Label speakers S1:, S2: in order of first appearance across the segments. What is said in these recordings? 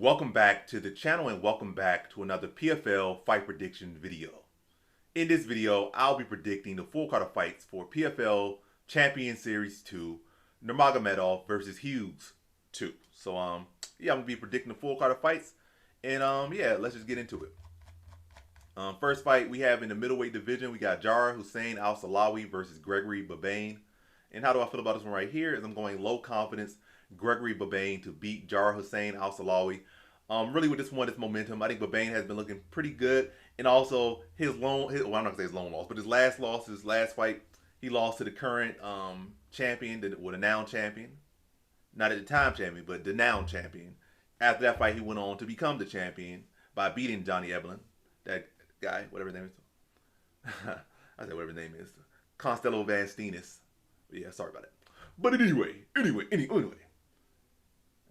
S1: Welcome back to the channel and welcome back to another PFL fight prediction video. In this video, I'll be predicting the full card of fights for PFL Champion Series 2, Nurmagomedov versus Hughes 2. So, yeah, I'm going to be predicting the full card of fights. And, yeah, let's just get into it. First fight we have in the middleweight division, we got Jara Hussein Al-Salawi versus Gregory Babane. And how do I feel about this one right here? Is I'm going low confidence Gregory Babane to beat Jara Hussein Al-Salawi. Really with this one, it's momentum. I think Babane has been looking pretty good. And also his well, I'm not going to say his lone loss, but his last loss, his last fight, he lost to the current champion, the noun champion. Not at the time champion, but the noun champion. After that fight, he went on to become the champion by beating Johnny Evelyn. That guy, whatever his name is. I said whatever his name is. Constello Van Steenis. Yeah, sorry about it. But anyway.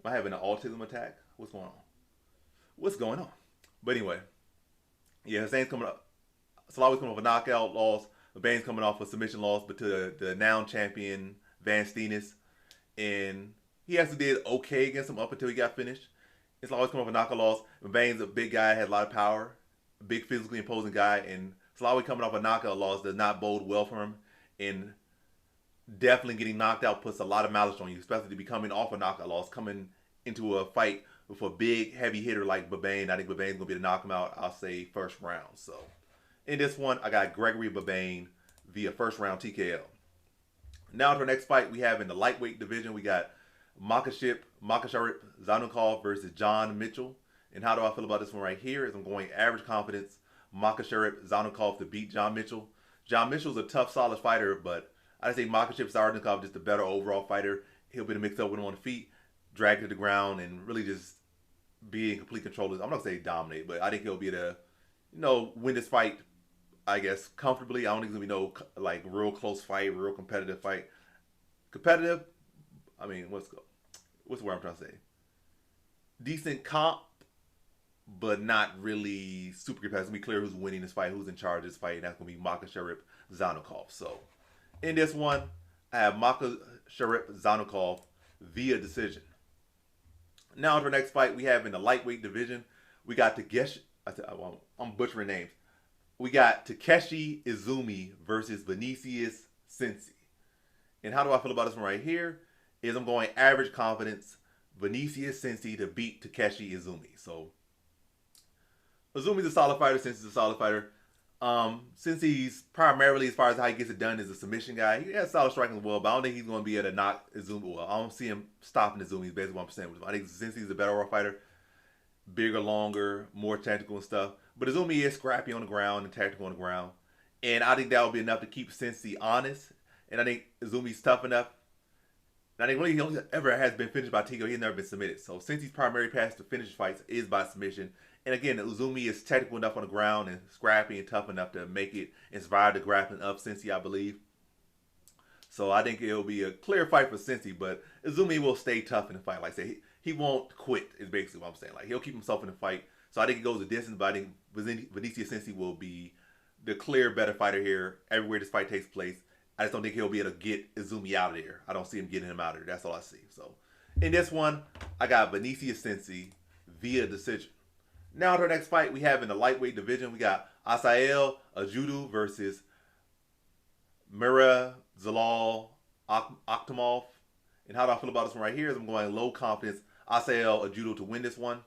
S1: Am I having an autism attack? What's going on? But anyway, yeah, Hussein's coming up. Salawi's coming off a knockout loss. Babane's coming off a submission loss, but to the noun champion Van Steenis, and he actually did okay against him up until he got finished. It's always coming off a knockout loss. Babane's a big guy, has a lot of power, a big physically imposing guy, and Salawi coming off a knockout loss does not bode well for him. And definitely getting knocked out puts a lot of malice on you, especially to be coming off a knockout loss, coming into a fight with a big, heavy hitter like Babane. I think Babane's going to be the knock him out, I'll say first round. So, in this one, I got Gregory Babane via first round TKO. Now to our next fight we have in the lightweight division, we got Makhachev Zanukov versus John Mitchell. And how do I feel about this one right here? Is I'm going average confidence Makhachev Zanukov to beat John Mitchell. John Mitchell's a tough, solid fighter, but I say Makhachev Zanukov just a better overall fighter. He'll be able to mix up with him on the feet, drag to the ground, and really just be in complete control. I'm not going to say dominate, but I think he'll be able to, win this fight, I guess, comfortably. I don't think it's going to be no, like, real close fight, real competitive fight. Competitive, I mean, what's the word I'm trying to say? Decent comp, but not really super competitive. It's going to be clear who's winning this fight, who's in charge of this fight, and that's going to be Makhachev Zanukov. So, in this one, I have Makhachev Zanukov via decision. Now to our next fight we have in the lightweight division, we got I'm butchering names. We got Takeshi Izumi versus Vinicius Sensi. And how do I feel about this one right here? Is I'm going average confidence Vinicius Sensi to beat Takeshi Izumi. So Izumi's a solid fighter, Sensi's a solid fighter. Since he's primarily, as far as how he gets it done, is a submission guy, he has solid striking as well, but I don't think he's going to be able to knock Izumi. Well, I don't see him stopping Izumi, is basically what I'm saying with him. I think since he's a better overall fighter, bigger, longer, more technical and stuff. But Izumi is scrappy on the ground and tactical on the ground. And I think that will be enough to keep Sensi honest. And I think Izumi's tough enough. And I think really he only ever has been finished by TKO. He's never been submitted. So Sensi's primary path to finish fights is by submission. And again, Uzumi is technical enough on the ground and scrappy and tough enough to make it and survive the grappling of Sensi, I believe. So I think it'll be a clear fight for Sensi, but Uzumi will stay tough in the fight. Like I say, he won't quit is basically what I'm saying. Like, he'll keep himself in the fight. So I think it goes a distance, but I think Vinicius Sensi will be the clear better fighter here everywhere this fight takes place. I just don't think he'll be able to get Izumi out of there. I don't see him getting him out of there. That's all I see. So in this one, I got Vinicius Sensi via decision. Now to our next fight we have in the lightweight division, we got Asael Ajudu versus Mira Zalal Akhtamov. And how do I feel about this one right here? Is I'm going low confidence Asael Ajudu to win this one.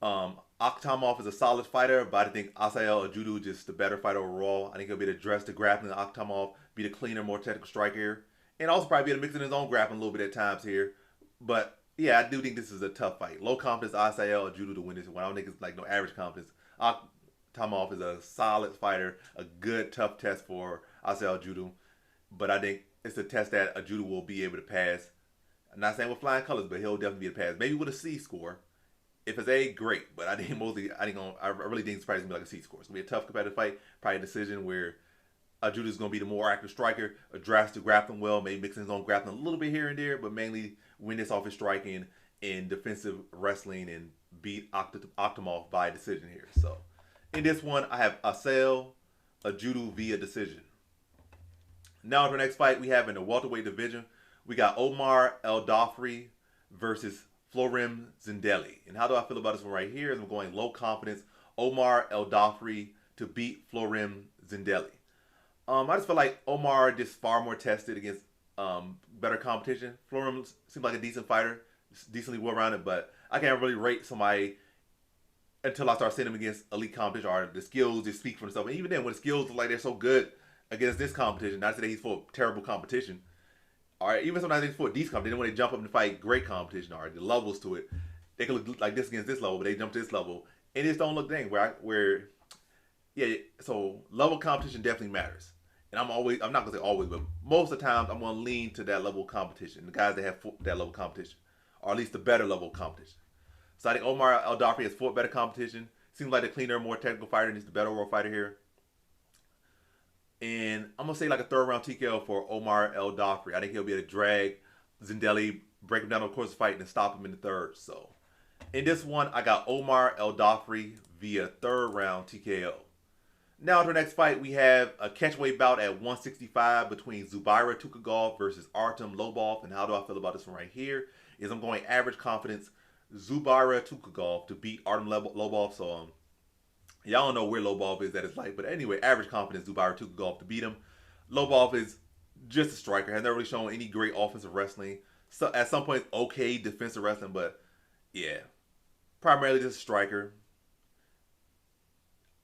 S1: Akhtamov is a solid fighter, but I think Asael Ajudu is just the better fighter overall. I think he'll be able to address the grappling of Akhtamov, be the cleaner, more technical striker, and also probably be able to mix in his own grappling a little bit at times here. But yeah, I do think this is a tough fight. Low confidence Asael Ajudu to win this one. I don't think it's like no average confidence. Akhtamov is a solid fighter, a good tough test for Asael Ajudu, but I think it's a test that Ajudu will be able to pass. I'm not saying with flying colors, but he'll definitely be able to pass. Maybe with a C score. If it's A, great. But I think I really think it's probably gonna be like a C score. It's gonna be a tough competitive fight, probably a decision where Ajudu is gonna be the more active striker, address the grappling well, maybe mixing his own grappling a little bit here and there, but mainly win this off his striking and defensive wrestling and beat Akhtamov by decision here. So in this one, I have Asael Ajudu via decision. Now to the next fight we have in the welterweight division, we got Omar El Dafri versus Florim Zindelli. And how do I feel about this one right here? I'm going low confidence Omar El Dafri to beat Florim Zindelli. I just feel like Omar just far more tested against better competition. Florim seems like a decent fighter, decently well-rounded, but I can't really rate somebody until I start seeing them against elite competition, or the skills just speak for themselves. And even then, when the skills look like they're so good against this competition, not to say he's for terrible competition, or even sometimes he's for decent competition, when they jump up and fight great competition, or the levels to it, they can look like this against this level, but they jump to this level, and it just don't look dang yeah. So level competition definitely matters. And I'm not gonna say always, but most of the times I'm gonna lean to that level of competition, the guys that have that level of competition, or at least the better level of competition. So I think Omar El Dafri has fought better competition. Seems like the cleaner, more technical fighter, and he's the better world fighter here. And I'm gonna say like a third round TKO for Omar El Dafri. I think he'll be able to drag Zindelli, break him down the course of the fight, and stop him in the third. So in this one, I got Omar El Dafri via third round TKO. Now to the next fight, we have a catchweight bout at 165 between Zubaira Tukhugov versus Artem Lobov. And how do I feel about this one right here? Is I'm going average confidence Zubaira Tukhugov to beat Artem Lobov. So y'all don't know where Lobov is at his life, but anyway, average confidence Zubaira Tukhugov to beat him. Lobov is just a striker, has never really shown any great offensive wrestling. So at some point, okay defensive wrestling, but yeah, primarily just a striker.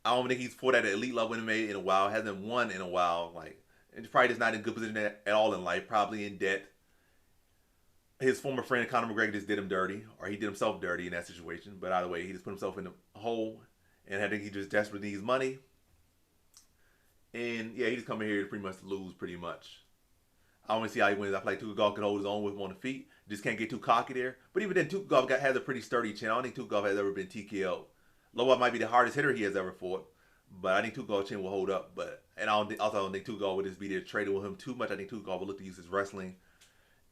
S1: I don't think he's fought at an elite level MMA in a while. Hasn't won in a while. Like, and probably just not in a good position at all in life. Probably in debt. His former friend Conor McGregor just did him dirty, or he did himself dirty in that situation. But either way, he just put himself in a hole, and I think he just desperately needs money. And yeah, he just coming here to pretty much lose, pretty much. I don't see how he wins. I feel like Tukhugov can hold his own with him on the feet. Just can't get too cocky there. But even then, Tukhugov has a pretty sturdy chin. I don't think Tukhugov has ever been TKO. Lobov might be the hardest hitter he has ever fought, but I think Tukhugov's chin will hold up. I don't think Tukhugov would just be there trading with him too much. I think Tukhugov will look to use his wrestling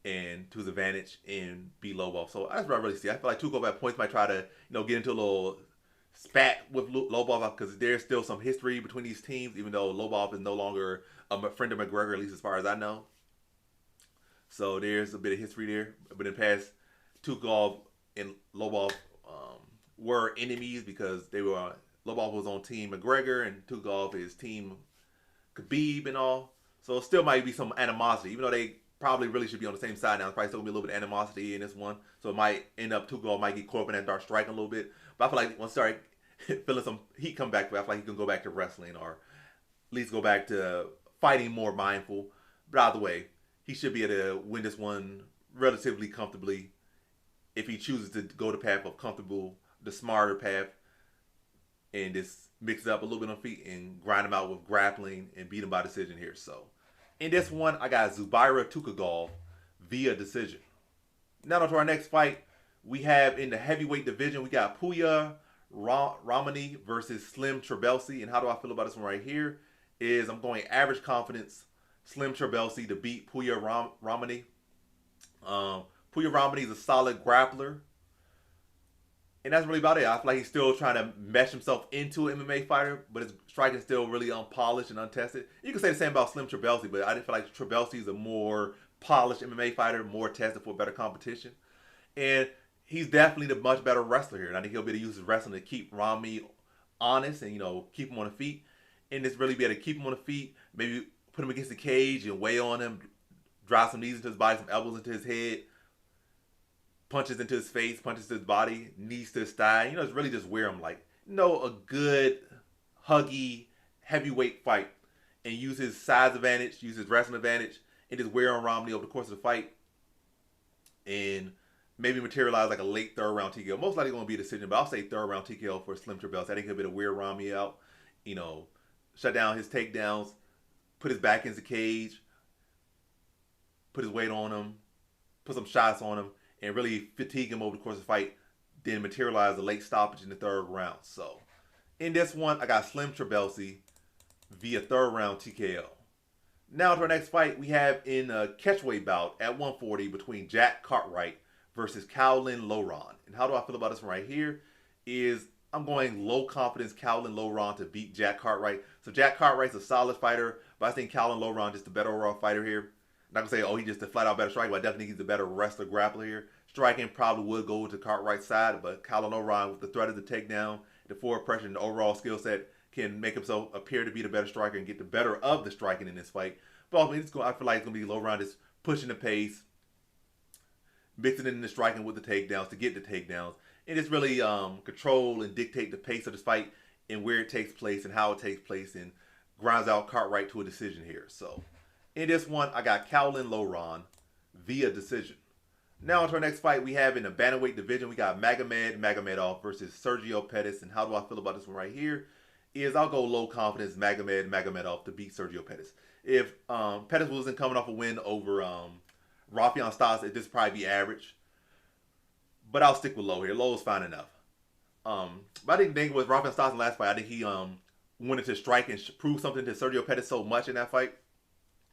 S1: and to his advantage and beat Lobov. So that's what I really see. I feel like Tukhugov at points might try to get into a little spat with Lobov because there's still some history between these teams, even though Lobov is no longer a friend of McGregor, at least as far as I know. So there's a bit of history there. But in the past, Tukhugov and Lobov were enemies because Lobov was on team McGregor and Tukhugov is team Khabib and all. So it still might be some animosity, even though they probably really should be on the same side now. There's probably still gonna be a little bit of animosity in this one. So it might end up Tukhugov might get caught up in that and start striking a little bit. But I feel like once start feeling some heat come back, I feel like he can go back to wrestling or at least go back to fighting more mindful. But either way, he should be able to win this one relatively comfortably if he chooses to go the path of comfortable, the smarter path, and just mix it up a little bit on feet and grind him out with grappling and beat him by decision here. So in this one, I got Zubaira Tukhugov via decision. Now to our next fight, we have in the heavyweight division, we got Puya Ramani versus Slim Trabelsi. And how do I feel about this one right here? Is I'm going average confidence Slim Trabelsi to beat Puya Ramani. Puya Ramani is a solid grappler. And that's really about it. I feel like he's still trying to mesh himself into an MMA fighter, but his striking is still really unpolished and untested. You can say the same about Slim Trabelsi, but I feel like Trabelsi is a more polished MMA fighter, more tested for better competition. And he's definitely the much better wrestler here. And I think he'll be able to use his wrestling to keep Rami honest and, keep him on the feet. And just really be able to keep him on the feet, maybe put him against the cage and weigh on him, drive some knees into his body, some elbows into his head, punches into his face, punches to his body, knees to his thigh. It's really just wear him like, a good, huggy, heavyweight fight. And use his size advantage, use his wrestling advantage, and just wear on Romney over the course of the fight. And maybe materialize like a late third round TKO. Most likely going to be a decision, but I'll say third round TKO for Slim Trabelsi. I think he'll be able to wear Romney out, shut down his takedowns, put his back into the cage, put his weight on him, put some shots on him, and really fatigue him over the course of the fight, then materialize a late stoppage in the third round. So, in this one, I got Slim Trabelsi via third round TKO. Now to our next fight, we have in a catchweight bout at 140 between Jack Cartwright versus Kowlin Loran. And how do I feel about this one right here? Is I'm going low confidence Kowlin Loran to beat Jack Cartwright. So Jack Cartwright's a solid fighter, but I think Kowlin Loran just a better overall fighter here. I'm not gonna say, he's just a flat out better striker, but I definitely think he's a better wrestler grappler here. striking probably would go to Cartwright's side, but Kyler Loron with the threat of the takedown, the forward pressure, and the overall skill set can make himself appear to be the better striker and get the better of the striking in this fight. But ultimately, I feel like it's going to be Loron just pushing the pace, mixing in the striking with the takedowns to get the takedowns, and just really control and dictate the pace of this fight and where it takes place and how it takes place, and grinds out Cartwright to a decision here. So in this one, I got Kowlin Loron via decision. Now to our next fight we have in the bantamweight division. We got Magomedov versus Sergio Pettis. And how do I feel about this one right here? Is I'll go low confidence Magomedov to beat Sergio Pettis. If Pettis wasn't coming off a win over Rafion Stas, it'd just probably be average. But I'll stick with low here. Low is fine enough. But I didn't think with Rafion Stas in the last fight, I think he wanted to strike and prove something to Sergio Pettis so much in that fight.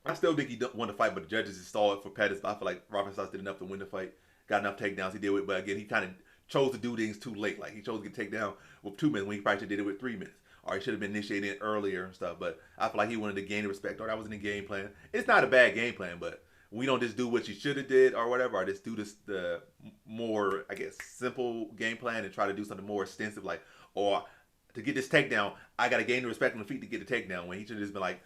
S1: I still think he won the fight, but the judges just saw it for Pettis. But I feel like Rafion Stas did enough to win the fight. Got enough takedowns. He did it, but again, he kind of chose to do things too late. Like he chose to get takedown with 2 minutes when he probably should have did it with 3 minutes. Or he should have been initiated earlier and stuff. But I feel like he wanted to gain the respect. Or that wasn't a game plan. It's not a bad game plan, but we don't just do what you should have did or whatever. Or just do this the more, I guess, simple game plan and try to do something more extensive. Like, or to get this takedown, I got to gain the respect on the feet to get the takedown. When he should have just been like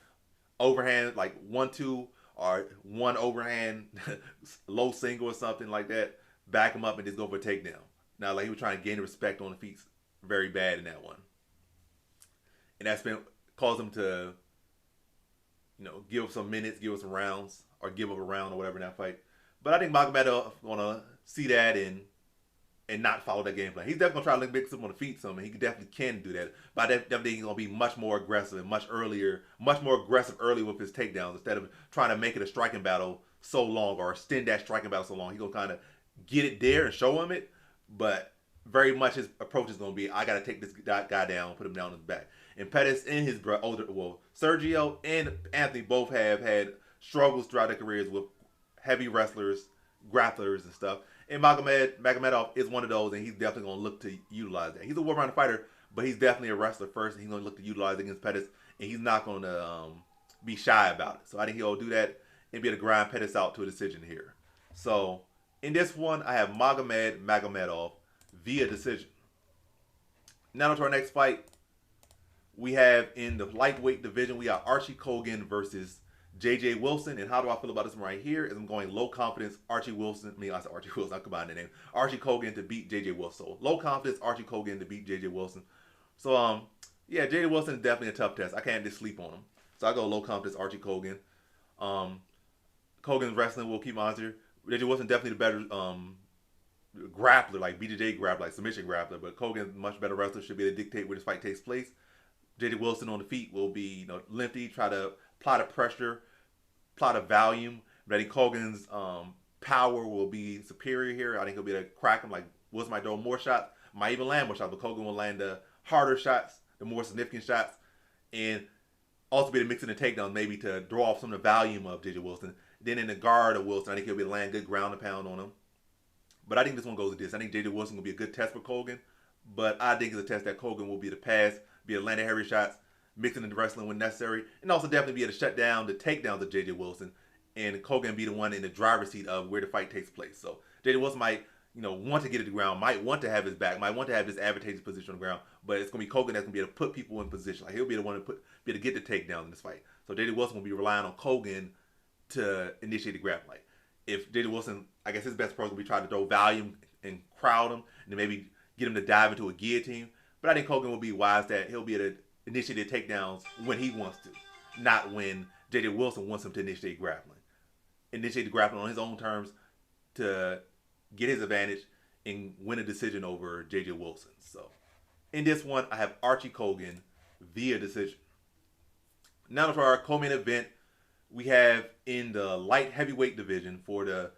S1: overhand, like 1-2 or one overhand, low single or something like that. Back him up and just go for a takedown. Now, like he was trying to gain the respect on the feet very bad in that one. And that's been caused him to, give up some minutes, give up some rounds, or give up a round or whatever in that fight. But I think Magomedov gonna see that and not follow that game plan. He's definitely gonna try to mix him on the feet some, and he definitely can do that. But I definitely think he's gonna be much more aggressive and much more aggressive early with his takedowns instead of trying to make it a striking battle so long or extend that striking battle so long. He's gonna kind of get it there and show him it, but very much his approach is gonna be, I gotta take this guy down, put him down on his back. And Pettis and his Sergio and Anthony both have had struggles throughout their careers with heavy wrestlers, grapplers, and stuff. And Magomedov is one of those, and he's definitely going to look to utilize that. He's a war-rounded fighter, but he's definitely a wrestler first, and he's going to look to utilize it against Pettis, and he's not going to be shy about it. So I think he'll do that and be able to grind Pettis out to a decision here. So in this one, I have Magomedov via decision. Now to our next fight. We have in the lightweight division, we got Archie Kogan versus J.J. Wilson. And how do I feel about this one right here? Is I'm going low confidence Archie Wilson. I said Archie Wilson. I combined the name. Archie Kogan to beat J.J. Wilson. So low confidence Archie Kogan to beat J.J. Wilson. So yeah, J.J. Wilson is definitely a tough test. I can't just sleep on him. So I go low confidence Archie Kogan. Kogan's wrestling will keep on here. J.J. Wilson definitely the better grappler, like BJJ grappler, like submission grappler. But Kogan's much better wrestler, should be able to dictate where this fight takes place. J.J. Wilson on the feet will be, lengthy, try to apply the pressure, apply the volume. But I think Kogan's power will be superior here. I think he'll be able to crack him. Like Wilson might throw more shots, might even land more shots, but Kogan will land the harder shots, the more significant shots, and also be able to mix in the takedown maybe to draw off some of the volume of J.J. Wilson. Then in the guard of Wilson, I think he'll be able to land good ground and pound on him. But I think this one goes with this. I think J.J. Wilson will be a good test for Kogan, but I think it's a test that Kogan will be able to pass, be able to land the heavy shots, mixing in the wrestling when necessary, and also definitely be able to shut down the takedowns of J.J. Wilson, and Kogan be the one in the driver's seat of where the fight takes place. So J.J. Wilson might, want to get to the ground, might want to have his back, might want to have his advantageous position on the ground, but it's going to be Kogan that's going to be able to put people in position. Like he'll be the one to be able to get the takedown in this fight. So J.J. Wilson will be relying on Kogan to initiate the grab fight. If J.J. Wilson, I guess his best approach will be trying to throw volume and crowd him, and then maybe get him to dive into a guillotine. But I think Kogan will be wise that he'll be able to initiate the takedowns when he wants to, not when J.J. Wilson wants him to initiate grappling. Initiate the grappling on his own terms to get his advantage and win a decision over J.J. Wilson. So in this one, I have Archie Kogan via decision. Now for our co-main event, we have in the light heavyweight division for the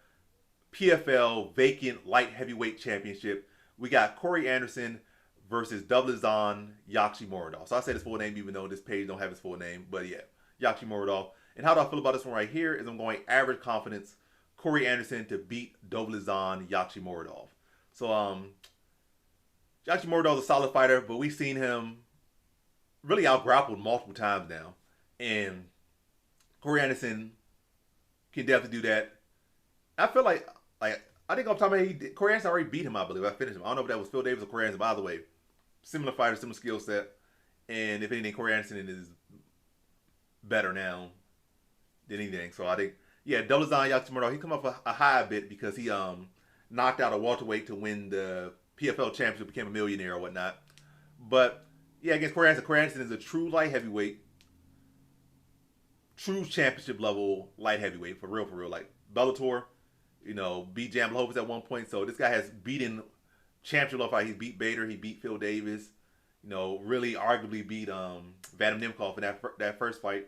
S1: PFL vacant light heavyweight championship, we got Corey Anderson versus Dublazan Yakshimuradov. So I said his full name even though this page don't have his full name. But yeah, Yakshimuradov. And how do I feel about this one right here is I'm going average confidence Corey Anderson to beat Dublazan Yakshimuradov. So Yakshimuradov is a solid fighter, but we've seen him really out-grappled multiple times now. And Corey Anderson can definitely do that. I feel like I think I'm talking about Corey Anderson already beat him, I believe. I finished him. I don't know if that was Phil Davis or Corey Anderson. By the way, similar fighter, similar skill set. And if anything, Corey Anderson is better now than anything. So I think, yeah, Dolizan Yachimura, he come up a high bit because he knocked out a welterweight to win the PFL championship, became a millionaire or whatnot. But yeah, against Corey Anderson is a true light heavyweight, true championship level light heavyweight for real. Like Bellator, beat Jan Blachowicz at one point. So this guy has beaten championship level fight. He beat Bader, he beat Phil Davis. Really arguably beat Vadim Nemkov in that first fight,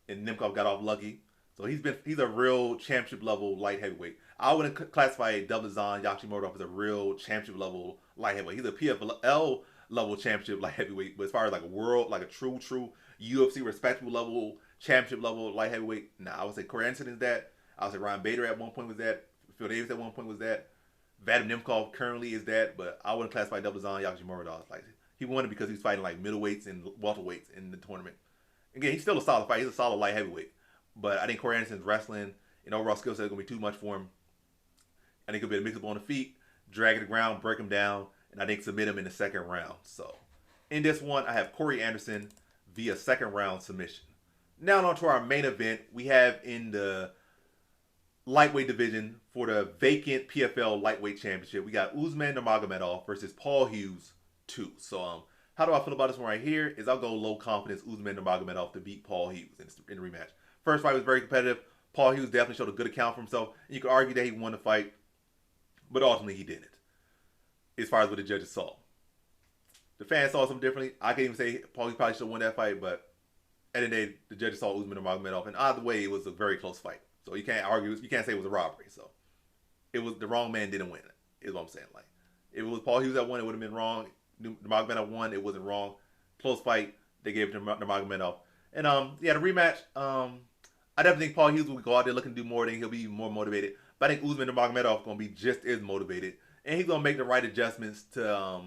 S1: and Nemkov got off lucky. So he's a real championship level light heavyweight. I wouldn't classify Dolizan Yachimura as a real championship level light heavyweight. He's a PFL level championship light heavyweight, but as far as like a world, like a true UFC respectable level championship level light heavyweight, nah, I would say Corey Anderson is that. I would say Ryan Bader at one point was that. Phil Davis at one point was that. Vadim Nemkov currently is that, but I wouldn't classify Dolizan Yachimura as like he won it because he's fighting like middleweights and welterweights in the tournament. Again, he's still a solid fight. He's a solid light heavyweight. But I think Corey Anderson's wrestling and overall skill set is going to be too much for him. I think he'll be able to mix up on the feet, drag it to the ground, break him down, and I think submit him in the second round. So in this one, I have Corey Anderson via second round submission. Now on to our main event. We have in the lightweight division for the vacant PFL lightweight championship, we got Usman Nurmagomedov versus Paul Hughes 2. So how do I feel about this one right here? Is I'll go low confidence Usman Nurmagomedov to beat Paul Hughes in the rematch. First fight was very competitive. Paul Hughes definitely showed a good account for himself. And you could argue that he won the fight, but ultimately he didn't, as far as what the judges saw. The fans saw something differently. I can't even say Paul Hughes probably should have won that fight, but at the end of the day, the judges saw Usman Nurmagomedov, and either way, it was a very close fight. So you can't argue. You can't say it was a robbery. So it was the wrong man didn't win. Is what I'm saying. Like if it was Paul Hughes that won, it would have been wrong. Nurmagomedov won. It wasn't wrong. Close fight. They gave it to Nurmagomedov. And the rematch. I definitely think Paul Hughes will go out there looking to do more. Then he'll be more motivated. But I think Usman Nurmagomedov is going to be just as motivated, and he's going to make the right adjustments to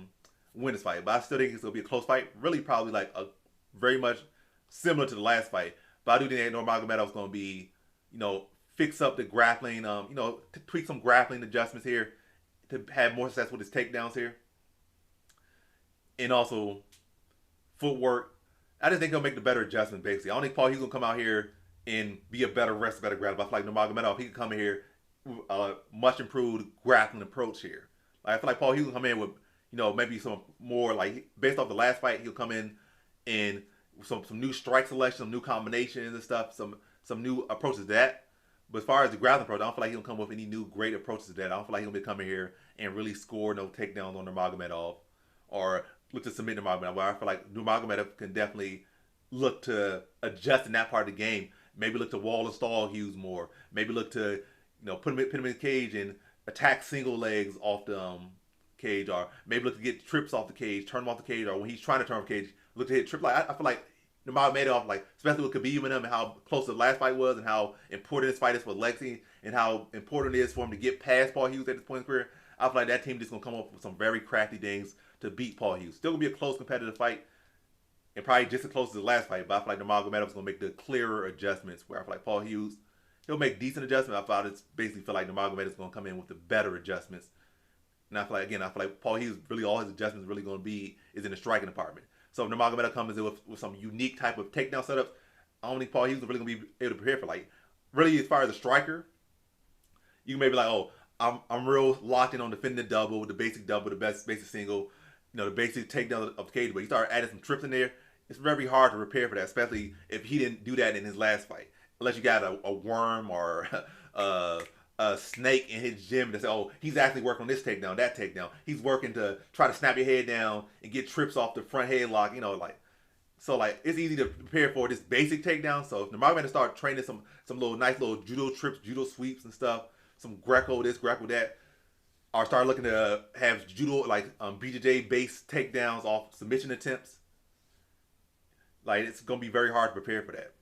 S1: win this fight. But I still think it's going to be a close fight. Really, probably like a very much similar to the last fight. But I do think that Nurmagomedov is going to be, fix up the grappling, tweak some grappling adjustments here to have more success with his takedowns here. And also footwork. I just think he'll make the better adjustments, basically. I don't think Paul Hughes will come out here and be a better wrestler, better grappler. I feel like Nurmagomedov, he can come in here with a much improved grappling approach here. Like, I feel like Paul Hughes will come in with, maybe some more, like, based off the last fight, he'll come in and some new strike selection, some new combinations and stuff, some new approaches to that. But as far as the grappling approach, I don't feel like he'll come with any new great approaches to that. I don't feel like he'll be coming here and really score no takedowns on Nurmagomedov or look to submit Nurmagomedov. Where I feel like Nurmagomedov can definitely look to adjust in that part of the game. Maybe look to wall and stall Hughes more. Maybe look to, put him in the cage and attack single legs off the cage, or maybe look to get trips off the cage, turn him off the cage, or when he's trying to turn off the cage, look to hit trip. Like I feel like Nurmagomedov, like especially with Khabib and him, and how close the last fight was, and how important this fight is for Lexi, and how important it is for him to get past Paul Hughes at this point in his career. I feel like that team just gonna come up with some very crafty things to beat Paul Hughes. Still gonna be a close competitive fight, and probably just as close as the last fight. But I feel like Nurmagomedov is gonna make the clearer adjustments. Where I feel like Paul Hughes, he'll make decent adjustments. I basically feel like Nurmagomedov is gonna come in with the better adjustments. And I feel like Paul Hughes, really all his adjustments really gonna be is in the striking department. So if Nurmagomedov comes in with some unique type of takedown setups, I don't think Paul Hughes is really going to be able to prepare for. Like, really, as far as a striker, you may be like, oh, I'm real locked in on defending the double, the basic double, the basic single, the basic takedown of the cage. But you start adding some trips in there, it's very hard to prepare for that, especially if he didn't do that in his last fight. Unless you got a worm or a snake in his gym to say, oh, he's actually working on this takedown, that takedown. He's working to try to snap your head down and get trips off the front headlock, So it's easy to prepare for this basic takedown. So if Nurmagomedov start training some nice little judo trips, judo sweeps and stuff, some Greco this, Greco that, or start looking to have judo BJJ based takedowns off submission attempts, it's gonna be very hard to prepare for that.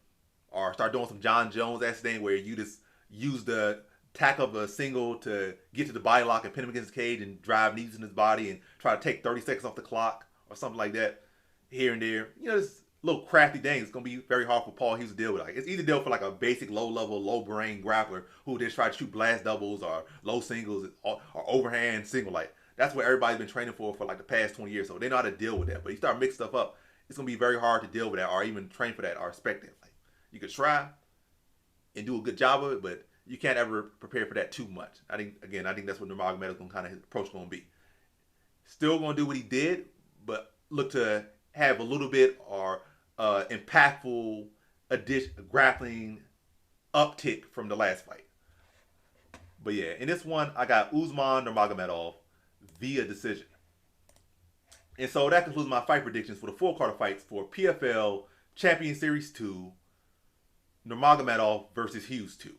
S1: Or start doing some John Jones-esque thing where you just use the tack up a single to get to the body lock and pin him against his cage and drive knees in his body and try to take 30 seconds off the clock or something like that here and there. Just little crafty things, it's gonna be very hard for Paul Hughes to deal with. Like it's either deal for like a basic low level, low brain grappler who just try to shoot blast doubles or low singles or overhand single. Like that's what everybody's been training for like the past 20 years. So they know how to deal with that. But you start mixing stuff up, it's gonna be very hard to deal with that or even train for that or expect it. Like you could try and do a good job of it, but you can't ever prepare for that too much. I think that's what Nurmagomedov gonna kind of his approach gonna be. Still gonna do what he did, but look to have a little bit or impactful addition grappling uptick from the last fight. But yeah, in this one, I got Usman Nurmagomedov via decision. And so that concludes my fight predictions for the full card of fights for PFL Champion Series 2, Nurmagomedov versus Hughes 2.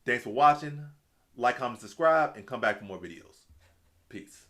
S1: Thanks for watching. Like, comment, subscribe, and come back for more videos. Peace.